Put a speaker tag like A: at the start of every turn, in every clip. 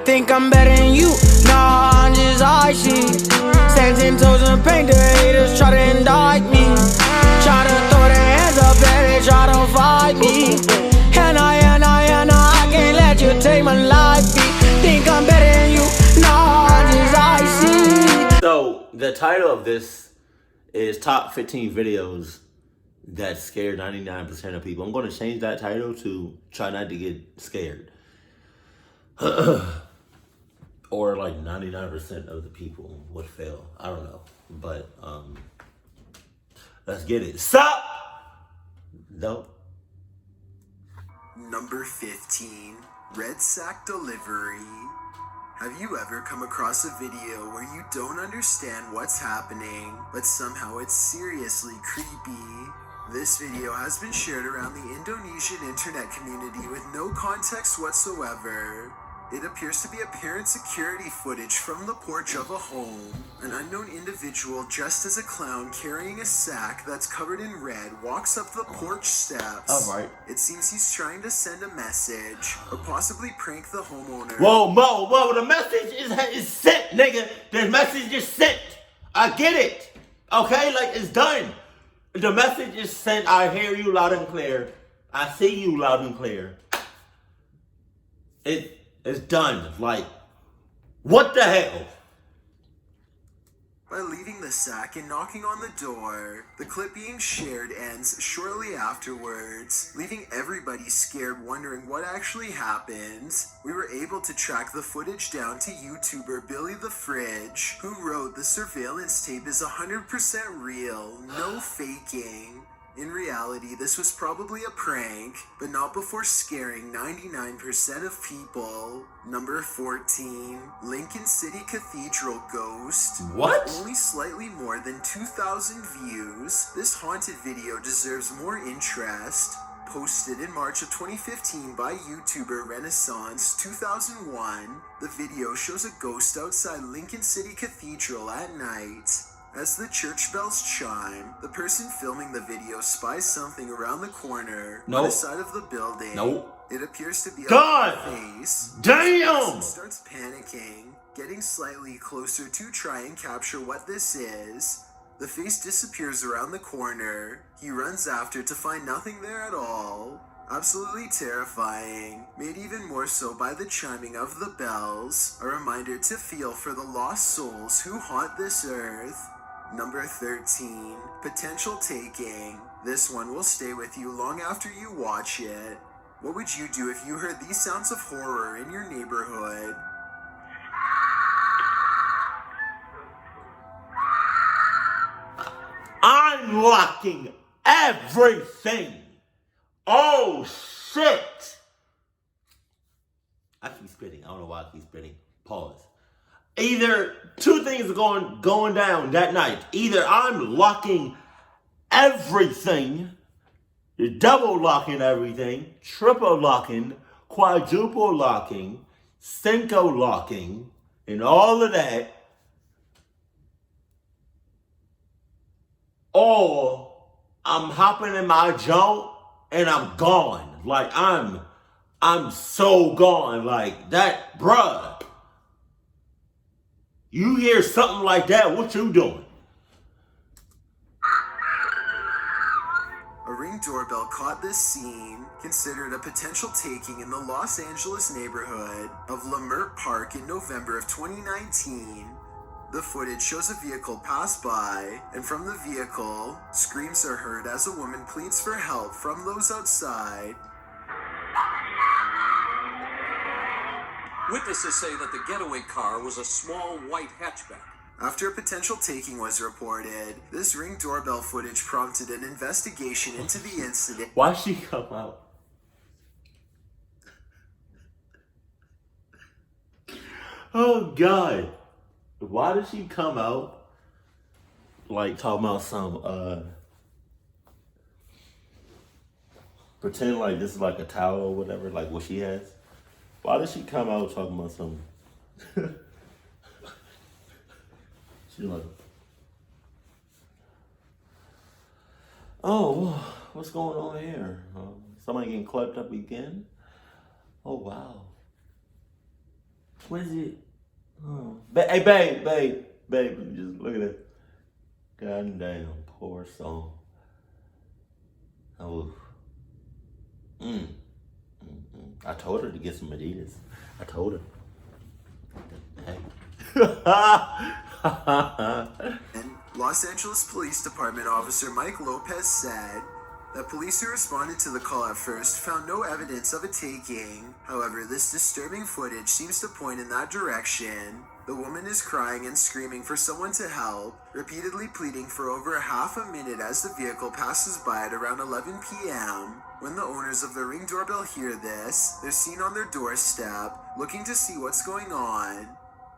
A: think I'm better than you. Nah, I'm just icy. Stand 10 toes and paint, the haters try to indict me. Try to throw their hands up and they try to fight me. And I can't let you take my life. Think I'm better than you. Nah, I'm just icy.
B: So the title of this is Top 15 Videos That Scared 99% of People. I'm going to change that title to Try Not to Get Scared. Or like 99% of the people would fail. I don't know. But let's get it. Stop! Nope.
C: Number 15, Red Sack Delivery. Have you ever come across a video where you don't understand what's happening, but somehow it's seriously creepy? This video has been shared around the Indonesian internet community with no context whatsoever. It appears to be apparent security footage from the porch of a home. An unknown individual dressed as a clown carrying a sack that's covered in red walks up the porch steps.
B: Alright.
C: It seems he's trying to send a message, or possibly prank the homeowner.
B: Whoa, the message is sent, nigga. The message is sent. I get it. Okay, like it's done. The message is sent. I hear you loud and clear. I see you loud and clear. It's done. Like, what the hell?
C: By leaving the sack and knocking on the door, the clip being shared ends shortly afterwards, leaving everybody scared, wondering what actually happened. We were able to track the footage down to YouTuber Billy the Fridge, who wrote the surveillance tape is 100% real, no faking. In reality, this was probably a prank, but not before scaring 99% of people. Number 14, Lincoln City Cathedral Ghost.
B: What?
C: With only slightly more than 2,000 views, this haunted video deserves more interest. Posted in March of 2015 by YouTuber Renaissance 2001, the video shows a ghost outside Lincoln City Cathedral at night. As the church bells chime, the person filming the video spies something around the corner on the side of the building. It appears to be a face.
B: Damn!
C: The starts panicking, getting slightly closer to try and capture what this is. The face disappears around the corner. He runs after to find nothing there at all. Absolutely terrifying, made even more so by the chiming of the bells, a reminder to feel for the lost souls who haunt this earth. Number 13, Potential Taking. This one will stay with you long after you watch it. What would you do if you heard these sounds of horror in your neighborhood?
B: I'm locking everything. Oh, shit. I keep spitting. I don't know why I keep spitting. Pause. Either two things are going down that night. Either I'm locking everything, double locking everything, triple locking, quadruple locking, cinco locking, and all of that. Or I'm hopping in my junk and I'm gone. Like I'm so gone. Like that, bruh. You hear something like that, what you doing?
C: A Ring doorbell caught this scene, considered a potential taking in the Los Angeles neighborhood of Leimert Park in November of 2019. The footage shows a vehicle pass by, and from the vehicle, screams are heard as a woman pleads for help from those outside.
D: Witnesses say that the getaway car was a small white hatchback.
C: After a potential taking was reported, this Ring doorbell footage prompted an investigation into the incident.
B: Why she come out? Oh, God. Why did she come out? Like, talking about some, pretend like this is like a towel or whatever, like what she has. Why did she come out talking about something? She's like, oh, what's going on here? Somebody getting clapped up again? Oh, wow. What is it? Oh. Hey, babe, just look at it. Goddamn, poor soul. Oh. I told her to get some Adidas. I told her. Hey.
C: And Los Angeles Police Department officer Mike Lopez said that police who responded to the call at first found no evidence of a taking. However, this disturbing footage seems to point in that direction. The woman is crying and screaming for someone to help, repeatedly pleading for over a half a minute as the vehicle passes by at around 11 p.m. When the owners of the Ring doorbell hear this, they're seen on their doorstep, looking to see what's going on.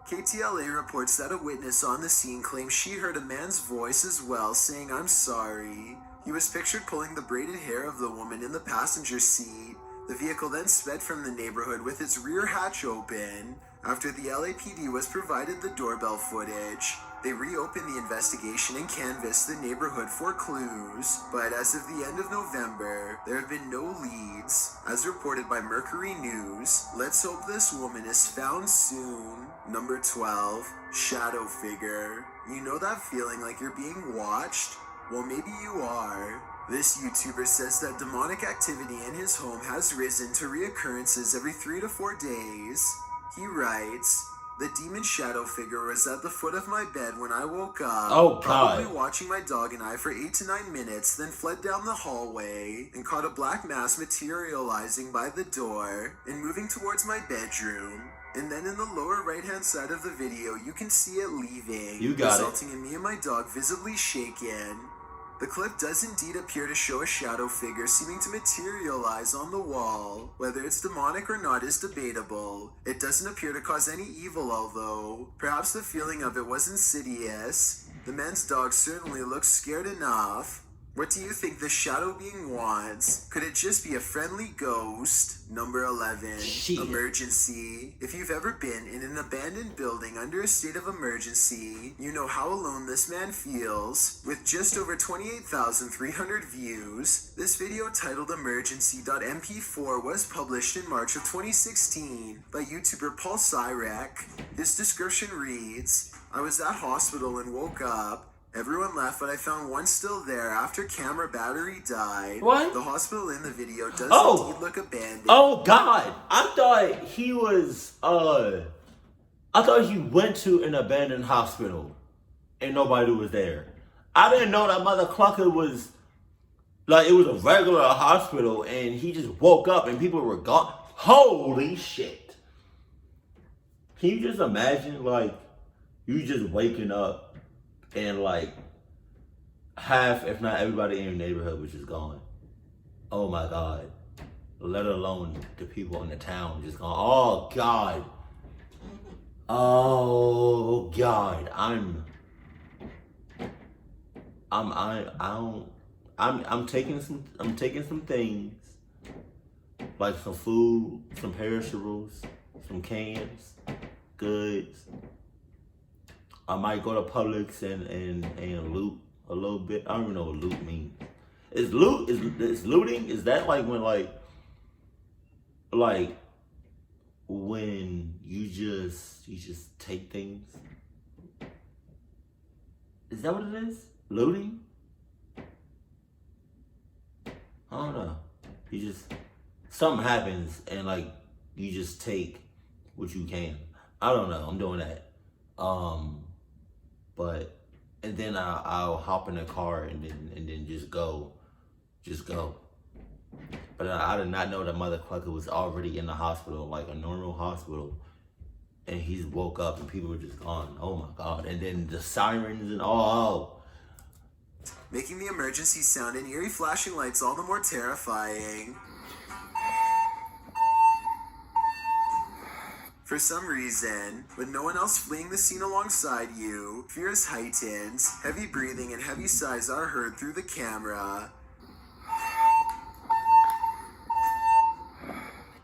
C: KTLA reports that a witness on the scene claims she heard a man's voice as well, saying, "I'm sorry." He was pictured pulling the braided hair of the woman in the passenger seat. The vehicle then sped from the neighborhood with its rear hatch open. After the LAPD was provided the doorbell footage, they reopened the investigation and canvassed the neighborhood for clues. But as of the end of November, there have been no leads. As reported by Mercury News, let's hope this woman is found soon. Number 12, shadow figure. You know that feeling like you're being watched? Well, maybe you are. This YouTuber says that demonic activity in his home has risen to reoccurrences every 3 to 4 days. He writes, "The demon shadow figure was at the foot of my bed when I woke up, probably watching my dog and I for 8 to 9 minutes, then fled down the hallway and caught a black mass materializing by the door and moving towards my bedroom. And then in the lower right-hand side of the video, you can see it leaving, resulting in me and my dog visibly shaken. The clip does indeed appear to show a shadow figure seeming to materialize on the wall. Whether it's demonic or not is debatable. It doesn't appear to cause any evil, although perhaps the feeling of it was insidious. The man's dog certainly looks scared enough. What do you think this shadow being wants? Could it just be a friendly ghost?" Number 11, emergency. If you've ever been in an abandoned building under a state of emergency, you know how alone this man feels. With just over 28,300 views, this video titled Emergency.mp4 was published in March of 2016 by YouTuber Paul Cyrek. His description reads, "I was at hospital and woke up. Everyone left, but I found one still there after camera battery died."
B: What?
C: The hospital in the video does indeed look abandoned.
B: Oh, God. I thought he went to an abandoned hospital and nobody was there. I didn't know that mother clucker was, like, it was a regular hospital and he just woke up and people were gone. Holy shit. Can you just imagine, like, you just waking up and like half, if not everybody in your neighborhood was just gone? Oh my God. Let alone the people in the town just gone. Oh God. Oh God. I'm taking some things, like some food, some perishables, some cans, goods. I might go to Publix and loot a little bit. I don't even know what loot means. Is looting? Is that like when you just take things? Is that what it is? Looting? I don't know. Something happens and like you just take what you can. I don't know. I'm doing that. And then I'll hop in the car and then just go. But I did not know that mother clucker was already in the hospital, like a normal hospital, and he's woke up and people were just gone. Oh my God! And then the sirens and all.
C: Making the emergency sound and eerie flashing lights all the more terrifying. For some reason, with no one else fleeing the scene alongside you, fear is heightened, heavy breathing and heavy sighs are heard through the camera.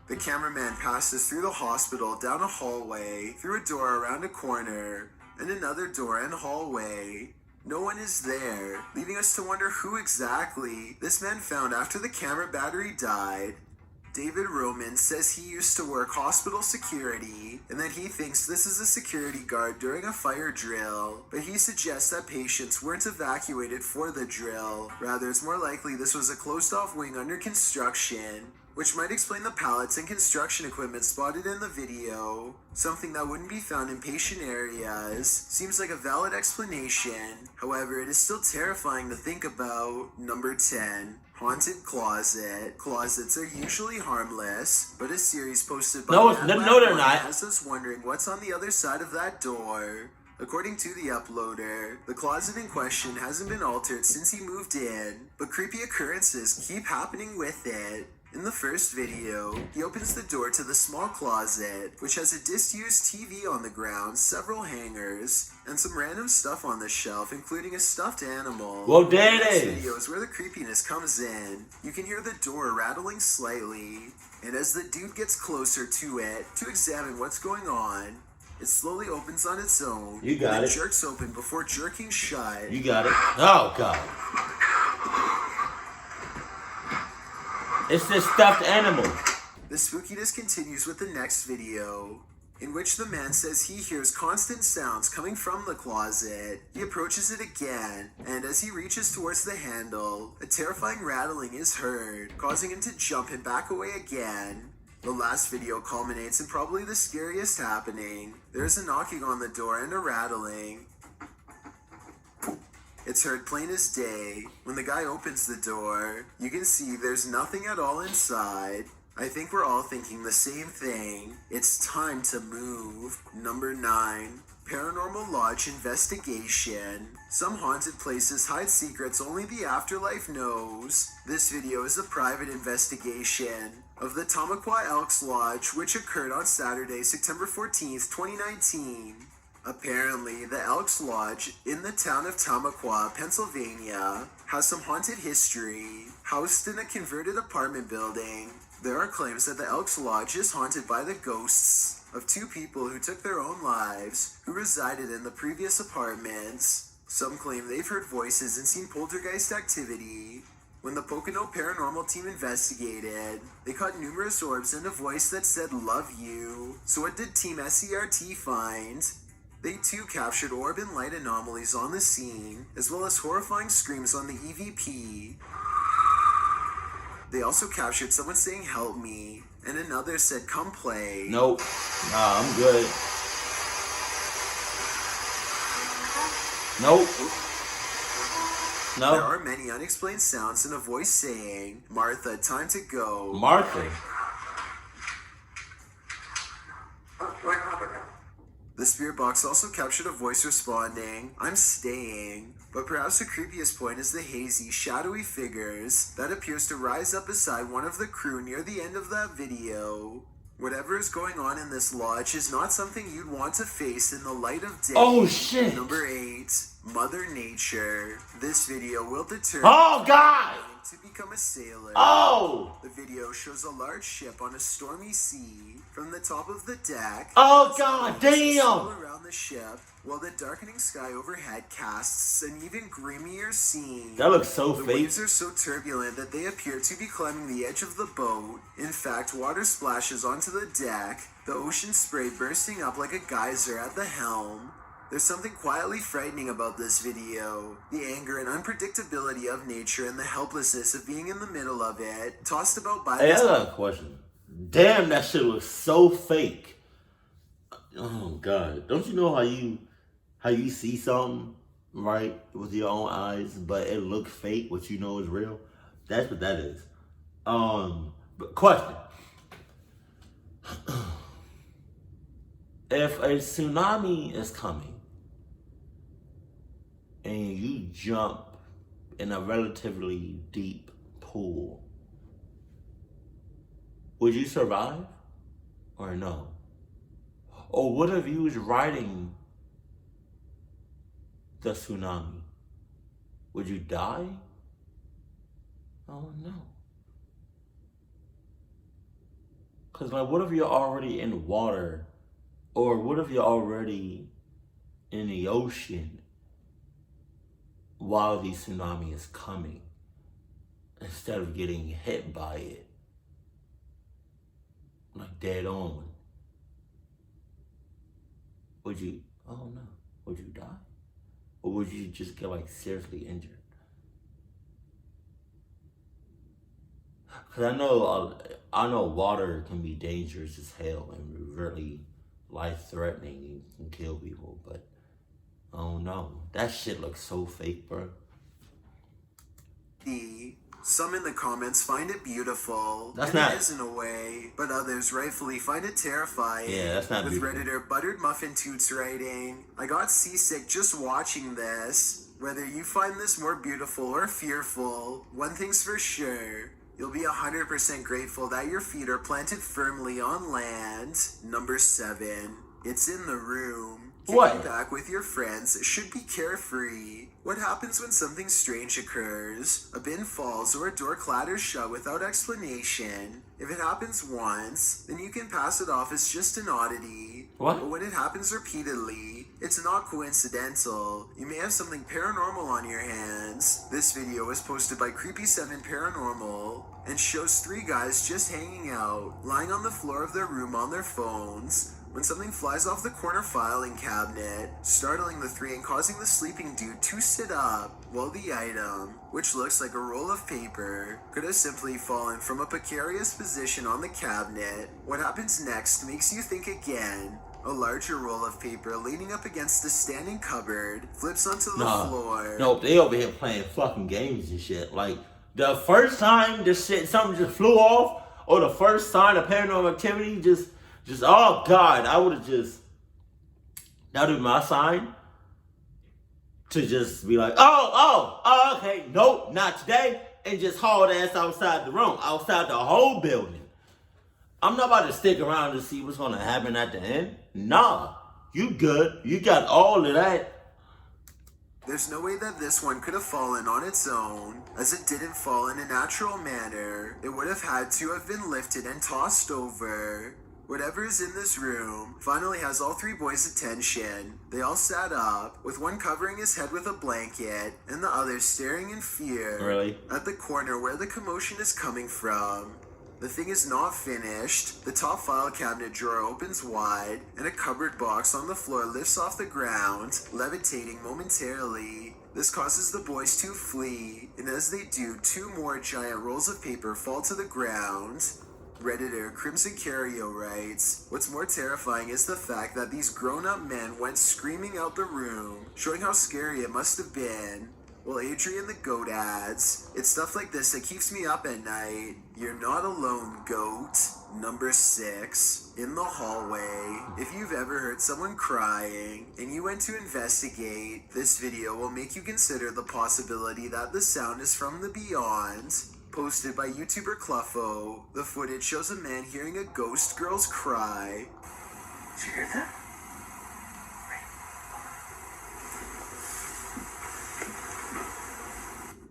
C: The cameraman passes through the hospital, down a hallway, through a door around a corner, and another door and hallway. No one is there, leaving us to wonder who exactly this man found after the camera battery died. David Roman says he used to work hospital security and that he thinks this is a security guard during a fire drill, but he suggests that patients weren't evacuated for the drill. Rather, it's more likely this was a closed-off wing under construction, which might explain the pallets and construction equipment spotted in the video. Something that wouldn't be found in patient areas seems like a valid explanation. However, it is still terrifying to think about. Number 10. Haunted closet. Closets are usually harmless, but a series posted by
B: No, they're not.
C: has us wondering what's on the other side of that door. According to the uploader, the closet in question hasn't been altered since he moved in, but creepy occurrences keep happening with it. In the first video, he opens the door to the small closet, which has a disused TV on the ground, several hangers, and some random stuff on the shelf, including a stuffed animal.
B: Well, there it
C: The next
B: is.
C: video is where the creepiness comes in. You can hear the door rattling slightly, and as the dude gets closer to it to examine what's going on, it slowly opens on its own.
B: You got
C: and
B: it.
C: jerks open before jerking shut.
B: You got it. Oh, God. It's this stuffed animal.
C: The spookiness continues with the next video, in which the man says he hears constant sounds coming from the closet. He approaches it again, and as he reaches towards the handle, a terrifying rattling is heard, causing him to jump and back away again. The last video culminates in probably the scariest happening. There is a knocking on the door and a rattling. It's heard plain as day. When the guy opens the door, you can see there's nothing at all inside. I think we're all thinking the same thing. It's time to move. Number 9. Paranormal Lodge Investigation. Some haunted places hide secrets only the afterlife knows. This video is a private investigation of the Tamaqua Elks Lodge, which occurred on Saturday, September 14th, 2019. Apparently, the Elks Lodge in the town of Tamaqua, Pennsylvania, has some haunted history. Housed in a converted apartment building, there are claims that the Elks Lodge is haunted by the ghosts of 2 people who took their own lives, who resided in the previous apartments. Some claim they've heard voices and seen poltergeist activity. When the Pocono Paranormal team investigated, they caught numerous orbs and a voice that said, "Love you." So what did Team SCRT find? They too captured orb and light anomalies on the scene, as well as horrifying screams on the EVP. They also captured someone saying, "Help me," and another said, "Come play."
B: Nope. Nah, I'm good. Nope.
C: There
B: No.
C: are many unexplained sounds and a voice saying, "Martha, time to go."
B: Martha.
C: The spirit box also captured a voice responding, "I'm staying." But perhaps the creepiest point is the hazy, shadowy figures that appears to rise up beside one of the crew near the end of that video. Whatever is going on in this lodge is not something you'd want to face in the light of day.
B: Oh, shit.
C: Number 8, Mother Nature. This video will determine
B: Oh, God.
C: to become a sailor.
B: Oh.
C: The video shows a large ship on a stormy sea. From the top of the deck,
B: Oh, God damn.
C: all around the ship, while the darkening sky overhead casts an even grimmier scene.
B: That looks so
C: The
B: fake.
C: waves are so turbulent that they appear to be climbing the edge of the boat. In fact, water splashes onto the deck, the ocean spray bursting up like a geyser at the helm. There's something quietly frightening about this video. The anger and unpredictability of nature and the helplessness of being in the middle of it, tossed about by
B: Hey, I
C: this.
B: got a question. Damn, that shit looks so fake. Oh, God. Don't you know how you see something, right, with your own eyes, but it looks fake, what you know is real? That's what that is. But question. If a tsunami is coming and you jump in a relatively deep pool, would you survive or no? Or what if you was riding the tsunami? Would you die? Oh, no. Because, like, what if you're already in water? Or what if you're already in the ocean while the tsunami is coming instead of getting hit by it? like dead on, would you, oh no, would you die? Or would you just get like seriously injured? Cause I know water can be dangerous as hell and really life-threatening and can kill people, but oh no, that shit looks so fake, bro.
C: Some in the comments find it beautiful,
B: That's
C: and
B: not...
C: it is in a way, but others rightfully find it terrifying.
B: Yeah, that's not
C: with
B: beautiful.
C: Redditor Buttered Muffin Toots writing, I got seasick just watching this. Whether you find this more beautiful or fearful, one thing's for sure. You'll be 100% grateful that your feet are planted firmly on land. Number 7. It's in the room. Kicking back with your friends should be carefree. What happens when something strange occurs? A bin falls or a door clatters shut without explanation. If it happens once, then you can pass it off as just an oddity.
B: What?
C: But when it happens repeatedly, it's not coincidental. You may have something paranormal on your hands. This video was posted by Creepy7 Paranormal and shows 3 guys just hanging out, lying on the floor of their room on their phones, when something flies off the corner filing cabinet, startling the 3 and causing the sleeping dude to sit up, while the item, which looks like a roll of paper, could have simply fallen from a precarious position on the cabinet. What happens next makes you think again. A larger roll of paper leaning up against the standing cupboard flips onto the floor.
B: No, they over here playing fucking games and shit. Like, the first time this shit, something just flew off, or the first sign of paranormal activity just oh God, I would have just, that would be my sign to just be like, oh, okay, nope, not today, and just haul ass outside the room, outside the whole building. I'm not about to stick around to see what's gonna happen at the end. Nah, you good, you got all of that.
C: There's no way that this one could have fallen on its own, as it didn't fall in a natural manner. It would have had to have been lifted and tossed over. Whatever is in this room finally has all 3 boys' attention. They all sat up, with one covering his head with a blanket, and the other staring in fear at the corner where the commotion is coming from. The thing is not finished. The top file cabinet drawer opens wide, and a cupboard box on the floor lifts off the ground, levitating momentarily. This causes the boys to flee, and as they do, 2 more giant rolls of paper fall to the ground. Redditor Crimson Cario writes, what's more terrifying is the fact that these grown-up men went screaming out the room, showing how scary it must have been. Well, Adrian the Goat adds, it's stuff like this that keeps me up at night. You're not alone, Goat. Number 6, in the hallway. If you've ever heard someone crying and you went to investigate, this video will make you consider the possibility that the sound is from the beyond. Posted by YouTuber Cluffo, the footage shows a man hearing a ghost girl's cry.
E: Did you hear that?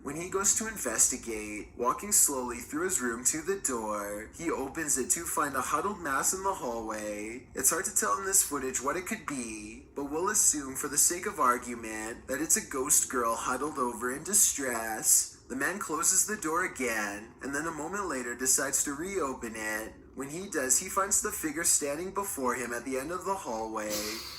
C: When he goes to investigate, walking slowly through his room to the door, he opens it to find a huddled mass in the hallway. It's hard to tell in this footage what it could be, but we'll assume for the sake of argument that it's a ghost girl huddled over in distress. The man closes the door again, and then a moment later decides to reopen it. When he does, he finds the figure standing before him at the end of the hallway,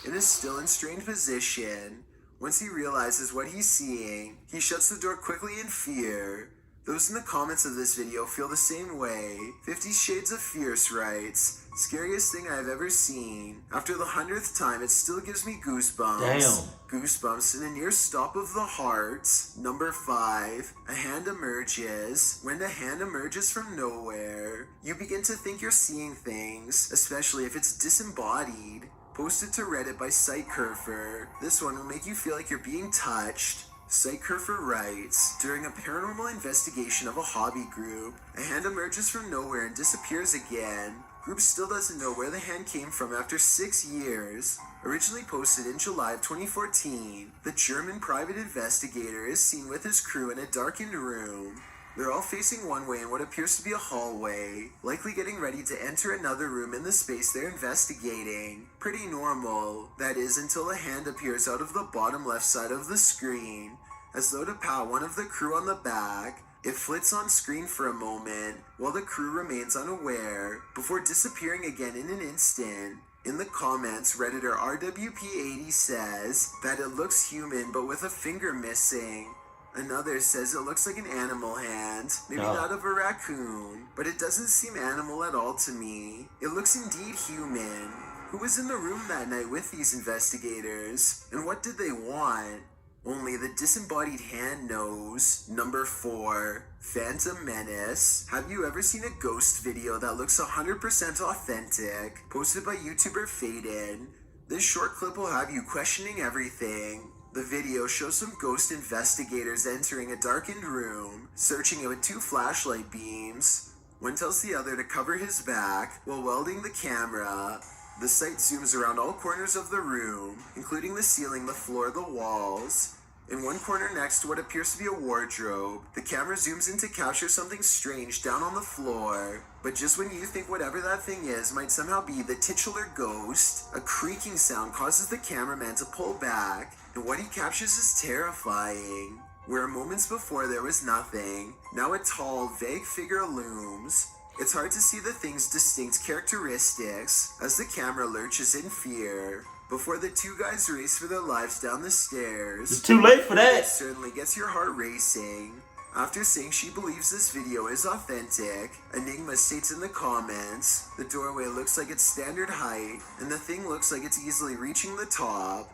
C: in a still and strained position. Once he realizes what he's seeing, he shuts the door quickly in fear. Those in the comments of this video feel the same way. 50 Shades of Fierce writes, scariest thing I've ever seen. After the 100th time, it still gives me goosebumps.
B: Damn.
C: Goosebumps and a near stop of the heart. Number 5, a hand emerges. When a hand emerges from nowhere, you begin to think you're seeing things, especially if it's disembodied. Posted to Reddit by Sightcurfer. This one will make you feel like you're being touched. Sightcurfer writes, during a paranormal investigation of a hobby group, a hand emerges from nowhere and disappears again. Group still doesn't know where the hand came from after 6 years. Originally posted in July of 2014, the German private investigator is seen with his crew in a darkened room. They're all facing one way in what appears to be a hallway, likely getting ready to enter another room in the space they're investigating. Pretty normal, that is, until a hand appears out of the bottom left side of the screen, as though to pat one of the crew on the back. It flits on screen for a moment while the crew remains unaware before disappearing again in an instant. In the comments, Redditor RWP80 says that it looks human but with a finger missing. Another says it looks like an animal hand, maybe that of a raccoon, but it doesn't seem animal at all to me. It looks indeed human. Who was in the room that night with these investigators, and what did they want? Only the disembodied hand knows. Number 4, Phantom Menace. Have you ever seen a ghost video that looks 100% authentic, posted by YouTuber Faden? This short clip will have you questioning everything. The video shows some ghost investigators entering a darkened room, searching it with 2 flashlight beams. One tells the other to cover his back while welding the camera. The sight zooms around all corners of the room, including the ceiling, the floor, the walls. In one corner next to what appears to be a wardrobe, the camera zooms in to capture something strange down on the floor. But just when you think whatever that thing is might somehow be the titular ghost, a creaking sound causes the cameraman to pull back, and what he captures is terrifying. Where moments before there was nothing, now a tall, vague figure looms. It's hard to see the thing's distinct characteristics as the camera lurches in fear before the 2 guys race for their lives down the stairs.
B: It's too late for that.
C: It certainly gets your heart racing. After saying she believes this video is authentic, Enigma states in the comments, the doorway looks like it's standard height, and the thing looks like it's easily reaching the top.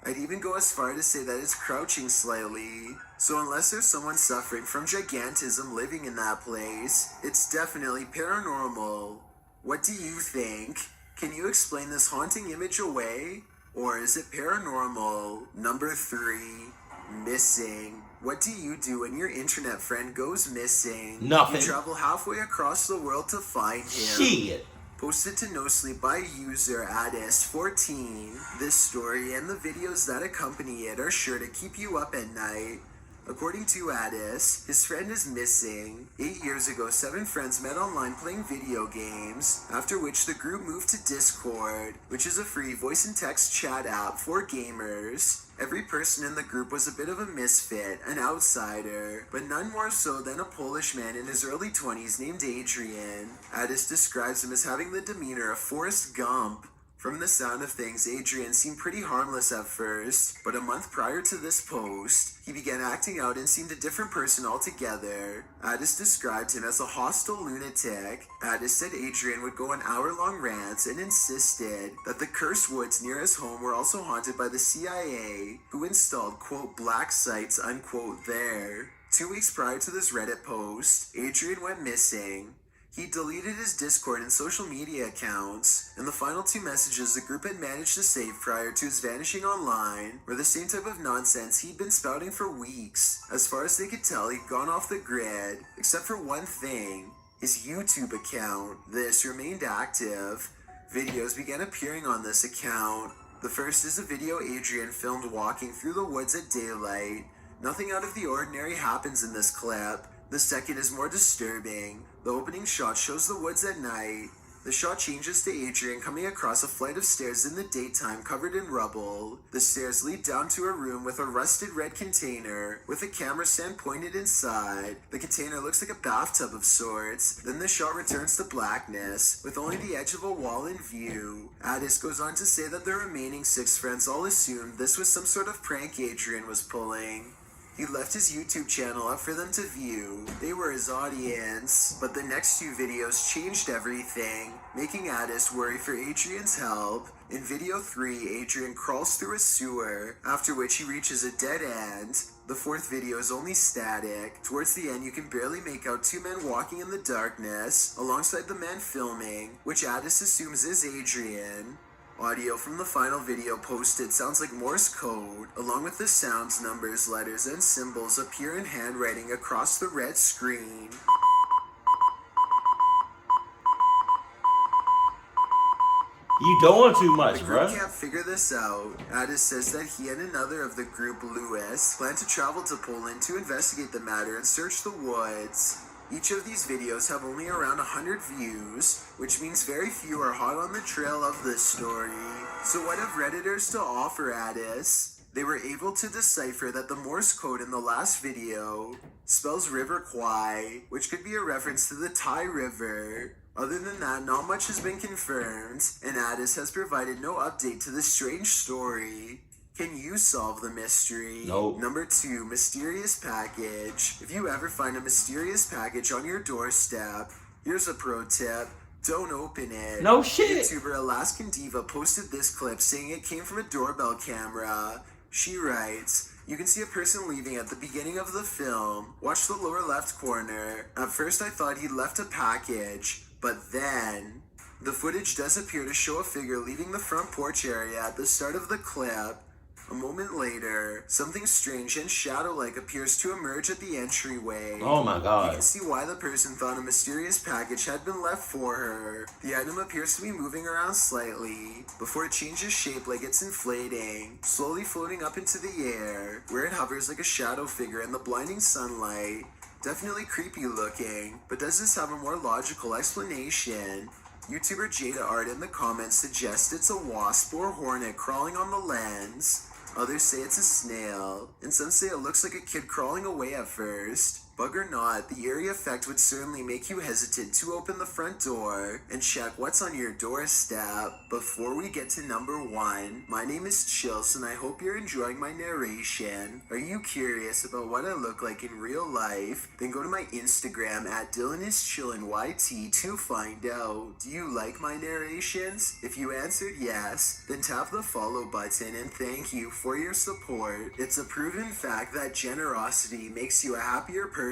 C: I'd even go as far to say that it's crouching slightly. So unless there's someone suffering from gigantism living in that place, it's definitely paranormal. What do you think? Can you explain this haunting image away? Or is it paranormal? Number 3, missing. What do you do when your internet friend goes missing?
B: Nothing.
C: You travel halfway across the world to find him.
B: Shit.
C: Posted to No Sleep by user Addis14. This story and the videos that accompany it are sure to keep you up at night. According to Addis, his friend is missing. 8 years ago, 7 friends met online playing video games, after which the group moved to Discord, which is a free voice and text chat app for gamers. Every person in the group was a bit of a misfit, an outsider, but none more so than a Polish man in his early 20s named Adrian. Addis describes him as having the demeanor of Forrest Gump. From the sound of things, Adrian seemed pretty harmless at first, but a month prior to this post, he began acting out and seemed a different person altogether. Addis described him as a hostile lunatic. Addis said Adrian would go on hour-long rants and insisted that the cursed woods near his home were also haunted by the CIA, who installed, quote, black sites, unquote, there. 2 weeks prior to this Reddit post, Adrian went missing. He deleted his Discord and social media accounts, and the final 2 messages the group had managed to save prior to his vanishing online were the same type of nonsense he'd been spouting for weeks. As far as they could tell, he'd gone off the grid, except for one thing, his YouTube account. This remained active. Videos began appearing on this account. The first is a video Adrian filmed walking through the woods at daylight. Nothing out of the ordinary happens in this clip. The second is more disturbing. The opening shot shows the woods at night. The shot changes to Adrian coming across a flight of stairs in the daytime covered in rubble. The stairs lead down to a room with a rusted red container with a camera stand pointed inside. The container looks like a bathtub of sorts. Then the shot returns to blackness with only the edge of a wall in view. Addis goes on to say that the remaining 6 friends all assumed this was some sort of prank Adrian was pulling. He left his YouTube channel up for them to view. They were his audience, but the next 2 videos changed everything, making Addis worry for Adrian's help. In video 3, Adrian crawls through a sewer, after which he reaches a dead end. The 4th video is only static. Towards the end, you can barely make out 2 men walking in the darkness, alongside the man filming, which Addis assumes is Adrian. Audio from the final video posted sounds like Morse code, along with the sounds, numbers, letters, and symbols appear in handwriting across the red screen.
B: You doing too much,
C: The
B: bro.
C: group can't figure this out. Addis says that he and another of the group, Lewis, plan to travel to Poland to investigate the matter and search the woods. Each of these videos have only around 100 views, which means very few are hot on the trail of this story. So what have Redditors to offer, Addis? They were able to decipher that the Morse code in the last video spells River Kwai, which could be a reference to the Thai River. Other than that, not much has been confirmed, and Addis has provided no update to this strange story. Can you solve the mystery?
B: Nope.
C: Number 2, mysterious package. If you ever find a mysterious package on your doorstep, here's a pro tip. Don't open it.
B: No shit.
C: YouTuber Alaskan Diva posted this clip saying it came from a doorbell camera. She writes, "You can see a person leaving at the beginning of the film. Watch the lower left corner. At first I thought he'd left a package, but then..." The footage does appear to show a figure leaving the front porch area at the start of the clip. A moment later, something strange and shadow-like appears to emerge at the entryway.
B: Oh my God.
C: You can see why the person thought a mysterious package had been left for her. The item appears to be moving around slightly, before it changes shape like it's inflating, slowly floating up into the air, where it hovers like a shadow figure in the blinding sunlight. Definitely creepy looking, but does this have a more logical explanation? YouTuber Jada Art in the comments suggests it's a wasp or hornet crawling on the lens. Others say it's a snail, and some say it looks like a kid crawling away at first. Bug or not, the eerie effect would certainly make you hesitant to open the front door and check what's on your doorstep. Before we get to number 1, my name is Chills and I hope you're enjoying my narration. Are you curious about what I look like in real life? Then go to my Instagram at DylanIsChillinYT to find out. Do you like my narrations? If you answered yes, then tap the follow button and thank you for your support. It's a proven fact that generosity makes you a happier person.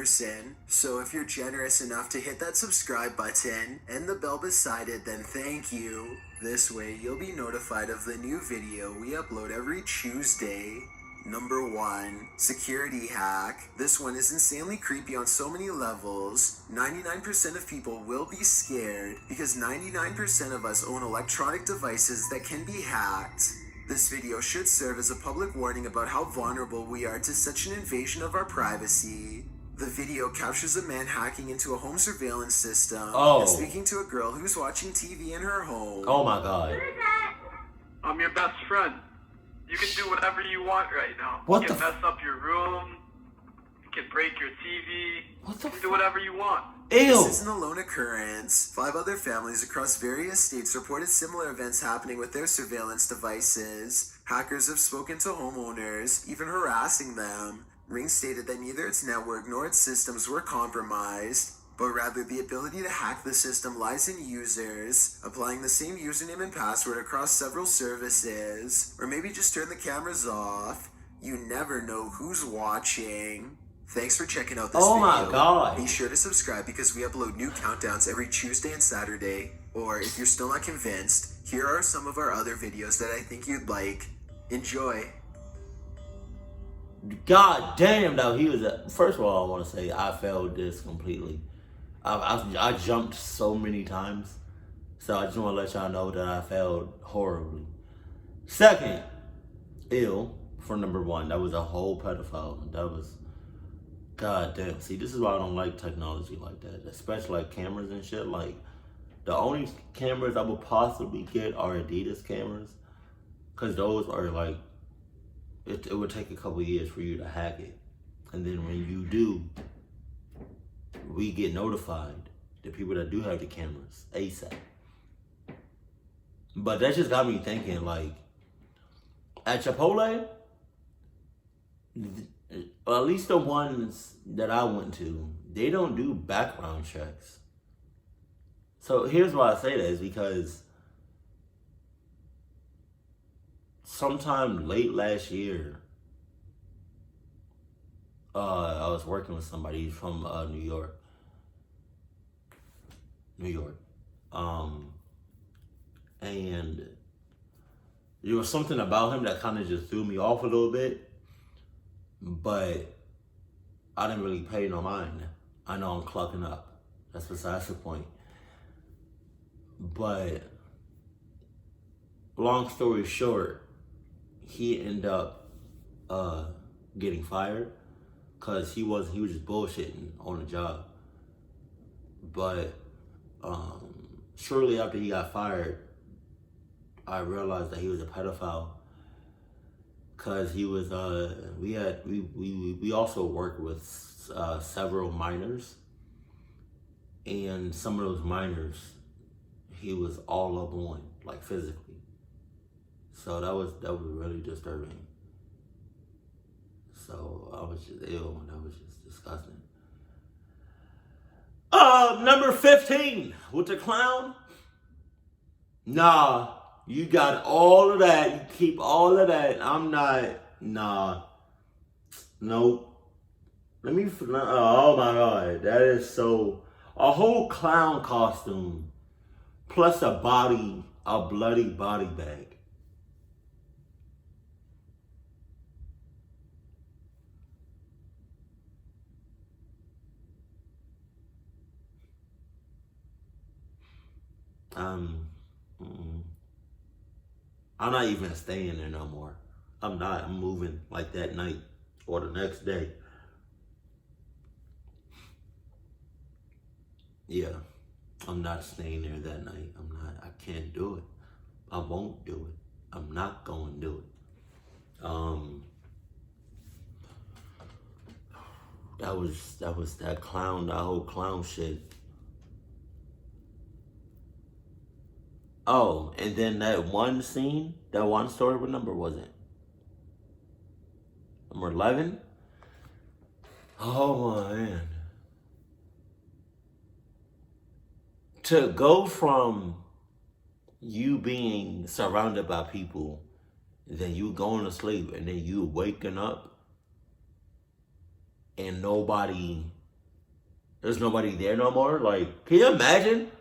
C: So if you're generous enough to hit that subscribe button and the bell beside it, then thank you. This way you'll be notified of the new video we upload every Tuesday. Number 1, security hack. This one is insanely creepy on so many levels. 99% of people will be scared because 99% of us own electronic devices that can be hacked. This video should serve as a public warning about how vulnerable we are to such an invasion of our privacy. The video captures a man hacking into a home surveillance system and speaking to a girl who's watching TV in her home.
B: Oh my God.
E: I'm your best friend. You can do whatever you want right now.
B: What
E: you can mess up your room. You can break your TV.
B: What the
E: You can do whatever you want.
B: Ew.
C: This isn't a lone occurrence. 5 other families across various states reported similar events happening with their surveillance devices. Hackers have spoken to homeowners, even harassing them. Ring stated that neither its network nor its systems were compromised, but rather the ability to hack the system lies in users, applying the same username and password across several services, or maybe just turn the cameras off. You never know who's watching. Thanks for checking out this video.
B: Oh my God.
C: Be sure to subscribe because we upload new countdowns every Tuesday and Saturday. Or if you're still not convinced, here are some of our other videos that I think you'd like. Enjoy.
B: God damn, though, he was first of all, I want to say I failed this completely. I jumped so many times, so I just want to let y'all know that I failed horribly. Second, ill for number 1. That was a whole pedophile. That was, god damn. See, this is why I don't like technology like that, especially like cameras and shit. Like, the only cameras I would possibly get are Adidas cameras, because those are like, it would take a couple years for you to hack it. And then when you do, we get notified, the people that do have the cameras, ASAP. But that just got me thinking, like, at Chipotle, at least the ones that I went to, they don't do background checks. So here's why I say that, is because sometime late last year, I was working with somebody from New York. And there was something about him that kind of just threw me off a little bit, but I didn't really pay no mind. I know I'm clucking up. That's besides the point. But long story short, he ended up getting fired because he was just bullshitting on the job. But shortly after he got fired, I realized that he was a pedophile, Cause he was we also worked with several minors, and some of those minors he was all up on, like physically. So that was really disturbing. So I was just ill, and that was just disgusting. Number 15 with the clown. Nah, you got all of that. You keep all of that. I'm not. Nah. Nope. Let me. Oh my God, that is so. A whole clown costume, plus a bloody body bag. I'm not even staying there no more. I'm not. I'm moving like that night or the next day. Yeah, I'm not staying there that night. I'm not. I can't do it. I won't do it. I'm not going to do it. That was that clown. That whole clown shit. Oh, and then that one scene, that one story, what number was it? Number 11? Oh, man. To go from you being surrounded by people, then you going to sleep, and then you waking up, and there's nobody there no more? Like, can you imagine?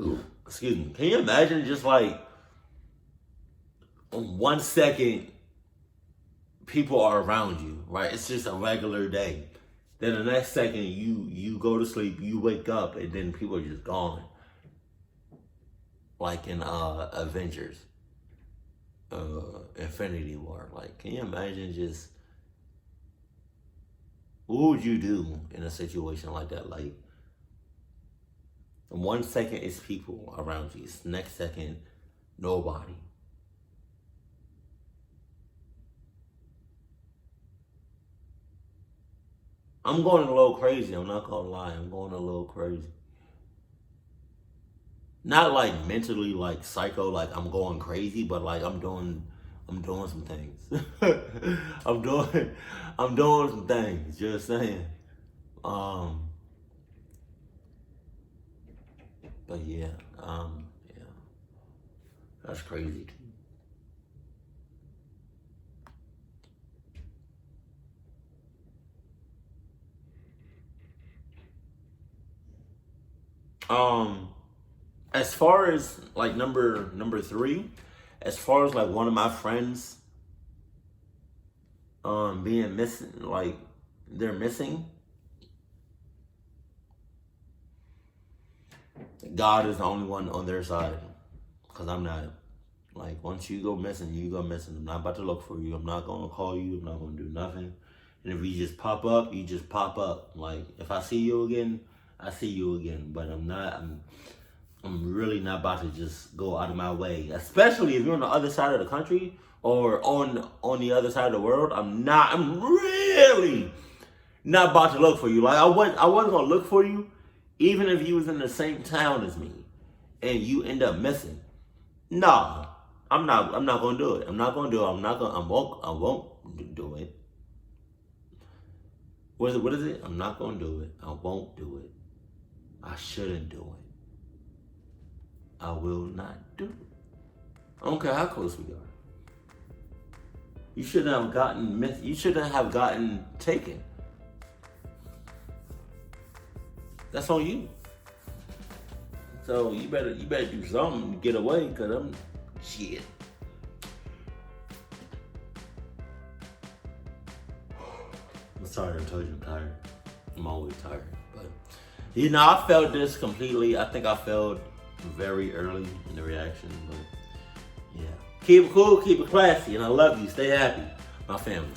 B: Ooh. Excuse me. Can you imagine just like 1 second people are around you, right? It's just a regular day. Then the next second you go to sleep, you wake up, and then people are just gone. Like in Avengers, Infinity War. Like, can you imagine just what would you do in a situation like that? Like, 1 second is people around you. Next second, nobody. I'm going a little crazy. I'm not gonna lie. I'm going a little crazy. Not like mentally, like psycho, like I'm going crazy, but like I'm doing some things. I'm doing some things. Just saying. But yeah, that's crazy. As far as like number 3, as far as like one of my friends, being missing, like they're missing. God is the only one on their side, because I'm not. Like, once you go missing, you go missing. I'm not about to look for you. I'm not going to call you. I'm not going to do nothing. And if you just pop up, you just pop up. Like, if I see you again, I see you again. But I'm really not about to just go out of my way. Especially if you're on the other side of the country or on the other side of the world. I'm really not about to look for you. Like, I wasn't going to look for you even if you was in the same town as me and you end up missing. No, I'm not gonna do it. I'm not gonna do it. I won't do it. What is it? I'm not gonna do it. I won't do it. I shouldn't do it. I will not do it. I don't care how close we are. You shouldn't have gotten taken. That's on you. So you better do something to get away, cause I'm shit. I'm sorry, I told you I'm tired. I'm always tired. But I felt this completely. I think I felt very early in the reaction, but yeah. Keep it cool, keep it classy, and I love you. Stay happy, my family.